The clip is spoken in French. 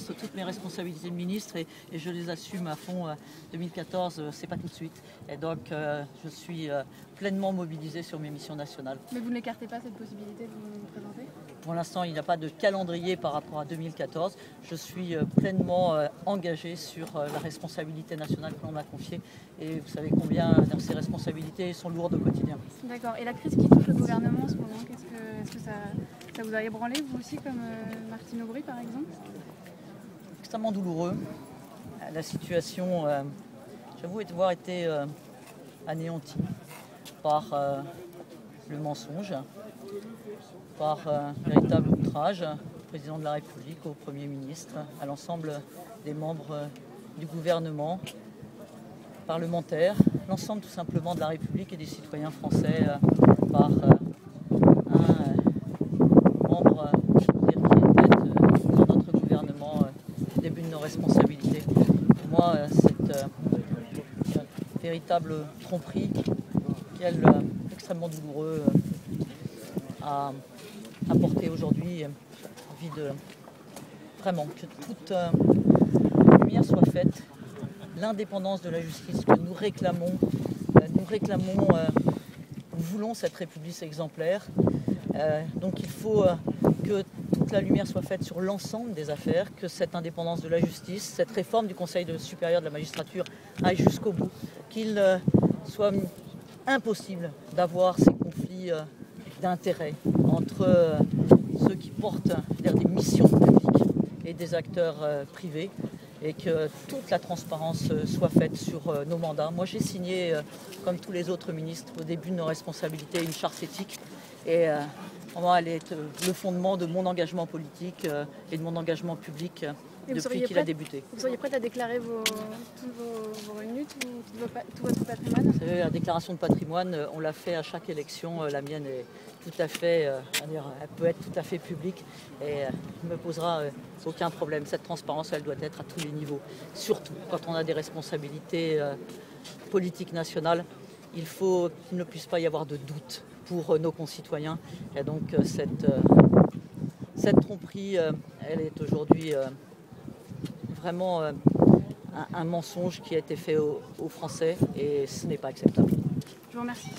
ministre toutes mes responsabilités de ministre et je les assume à fond. 2014, c'est pas tout de suite. Et donc, je suis pleinement mobilisée sur mes missions nationales. Mais vous n'écartez pas cette possibilité de vous présenter ? Pour l'instant, il n'y a pas de calendrier par rapport à 2014. Je suis pleinement engagée sur la responsabilité nationale que l'on m'a confiée. Et vous savez combien ces responsabilités sont lourdes au quotidien. D'accord. Et la crise qui touche le gouvernement en ce moment, est-ce que ça vous a ébranlé, vous aussi, comme Martine Aubry, par exemple ? Extrêmement douloureux. La situation, j'avoue, avoir été anéantie par le mensonge, par véritable outrage au président de la République, au Premier ministre, à l'ensemble des membres du gouvernement, parlementaires, l'ensemble tout simplement de la République et des citoyens français par un membre qui était dans notre gouvernement au début de nos responsabilités. Pour moi, cette véritable tromperie, extrêmement douloureux, à apporter aujourd'hui envie de vraiment que toute lumière soit faite, l'indépendance de la justice que nous réclamons, nous voulons cette République exemplaire, donc il faut que toute la lumière soit faite sur l'ensemble des affaires, que cette indépendance de la justice, cette réforme du Conseil supérieur de la magistrature aille jusqu'au bout, qu'il soit impossible d'avoir ces conflits d'intérêts entre ceux qui portent vers des missions publiques et des acteurs privés, et que toute la transparence soit faite sur nos mandats. Moi, j'ai signé, comme tous les autres ministres, au début de nos responsabilités, une charte éthique. Et vraiment, elle est le fondement de mon engagement politique et de mon engagement public depuis qu'il a débuté. Vous seriez prête à déclarer tous vos revenus, tout votre patrimoine ? Vous savez, la déclaration de patrimoine, on l'a fait à chaque élection. La mienne est tout à fait, elle peut être tout à fait publique et ne me posera aucun problème. Cette transparence, elle doit être à tous les niveaux. Surtout quand on a des responsabilités politiques nationales, il faut qu'il ne puisse pas y avoir de doute pour nos concitoyens. Et donc cette tromperie, elle est aujourd'hui vraiment un mensonge qui a été fait aux Français et ce n'est pas acceptable. Je vous remercie.